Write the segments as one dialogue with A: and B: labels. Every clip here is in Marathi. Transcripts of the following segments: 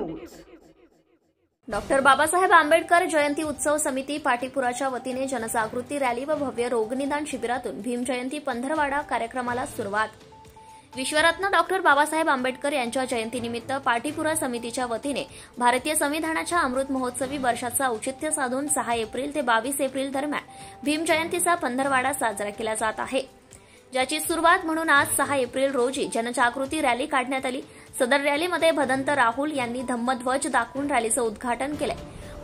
A: न्यूज।
B: डॉक्टर बाबासाहेब आंबेडकर जयंती उत्सव समिती पाटीपुराच्या वतीने जनजागृती रॅली व भव्य रोगनिदान शिबिरातून भीम जयंती पंधरवाडा कार्यक्रमाला सुरुवात। विश्वरत्न डॉक्टर बाबासाहेब आंबेडकर यांच्या जयंतीनिमित्त पाटीपुरा समितीच्या वतीने भारतीय संविधानाच्या अमृत महोत्सवी वर्षाचा औचित्य साधून 6 एप्रिल ते 22 एप्रिल दरम्यान भीम जयंतीचा पंधरवाडा साजरा केला जात आहे, ज्याची सुरुवात म्हणून आज 6 एप्रिल रोजी जनजागृती रॅली काढण्यात आली। सदर रॅलीमध्ये भदंत राहुल यांनी धम्मध्वज दाखवून रॅलीचं उद्घाटन केलं।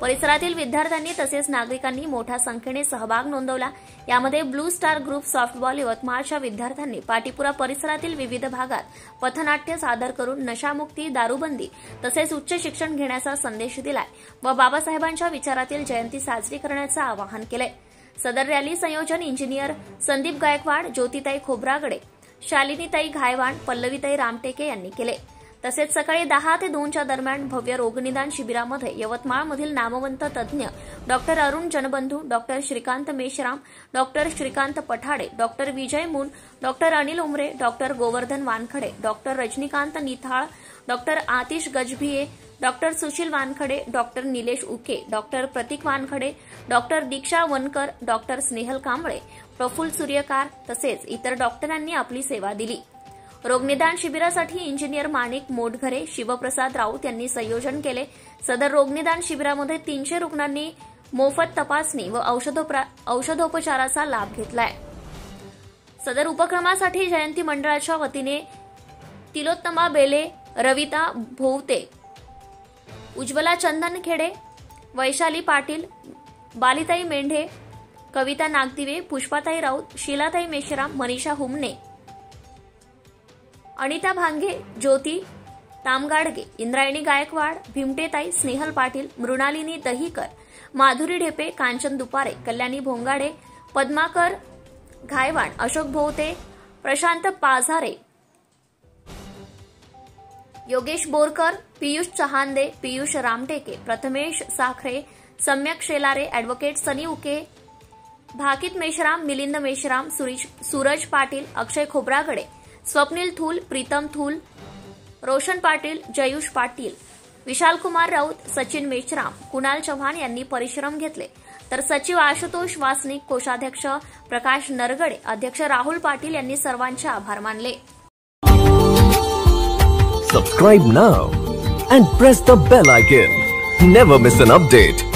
B: परिसरातील विद्यार्थ्यांनी तसेच नागरिकांनी मोठ्या संख्येने सहभाग नोंदवला। यामध्ये ब्लू स्टार ग्रुप सॉफ्टबॉल यवतमाळच्या विद्यार्थ्यांनी पाटीपुरा परिसरातील विविध भागात पथनाट्य सादर करून नशामुक्ती, दारूबंदी तसेच उच्च शिक्षण घेण्याचा संदेश दिलाय व बाबासाहेबांच्या विचारातील जयंती साजरी करण्याचं आवाहन केलंय। सदर रॅली संयोजन इंजिनियर संदीप गायकवाड, ज्योतिताई खोब्रागडे, शालिनीताई घायवाण, पल्लवीताई रामटेके यांनी केले। तसेच सकाळी 10 ते 2च्या दरम्यान भव्य रोगनिदान शिबिरामध्ये यवतमाळमधील नामवंत तज्ज्ञ doctor Arun Janbandhu, doctor Shrikant Meshram, doctor Shrikant Pathade, doctor Vijay Moon, doctor Anil Umare, doctor Govardhan Wankhade, doctor Rajnikant Nithal, doctor Atish Gajbhiye, doctor Sushil Wankhade, doctor Nilesh Uke, doctor Pratik Wankhade, doctor Diksha Wankar, doctor Snehal Kamble, Praful Suryakar तसेच इतर डॉक्टरांनी आपली सेवा दिली। रोगनिदान शिबिरासाठी इंजिनियर माणिक मोटघरे, शिवप्रसाद राऊत यांनी संयोजन केले। सदर रोगनिदान शिबिरामध्ये 300 रुग्णांनी मोफत तपासणी व औषधोपचाराचा लाभ घेतलाय। सदर उपक्रमासाठी जयंती मंडळाच्या वतीने तिलोत्तमा बेले, रविता भोवते, उज्ज्वला चंदनखेडे, वैशाली पाटील, बालिताई मेंढे, कविता नागदिवे, पुष्पाताई राऊत, शीलाताई मेश्राम, मनीषा हुमने, अनिता भांगे, ज्योती तामगाडगे, इंद्रायणी गायकवाड, भीमटेताई, स्नेहल पाटील, मृणालिनी दहीकर, माधुरी ढेपे, कांचन दुपारे, कल्याणी भोंगाडे, पद्माकर घायवाण, अशोक भोवते, प्रशांत पाझारे, योगेश बोरकर, पियुष चहांदे, पियुष रामटेके, प्रथमेश साखरे, सम्यक शेलारे, अॅडव्होकेट सनी उके, भाकित मेश्राम, मिलिंद मेश्राम, सूरज पाटील, अक्षय खोब्रागडे, स्वप्नील थूल, प्रीतम थूल, रोशन पाटील, जयुष पाटील, विशाल कुमार राऊत, सचिन मेश्राम, कुणाल चव्हाण यांनी परिश्रम घेतले। तर सचिव आशुतोष वासनिक, कोषाध्यक्ष प्रकाश नरगडे, अध्यक्ष राहुल पाटील यांनी सर्वांचे आभार मानले।
C: Subscribe now and press the bell icon. Never miss an update.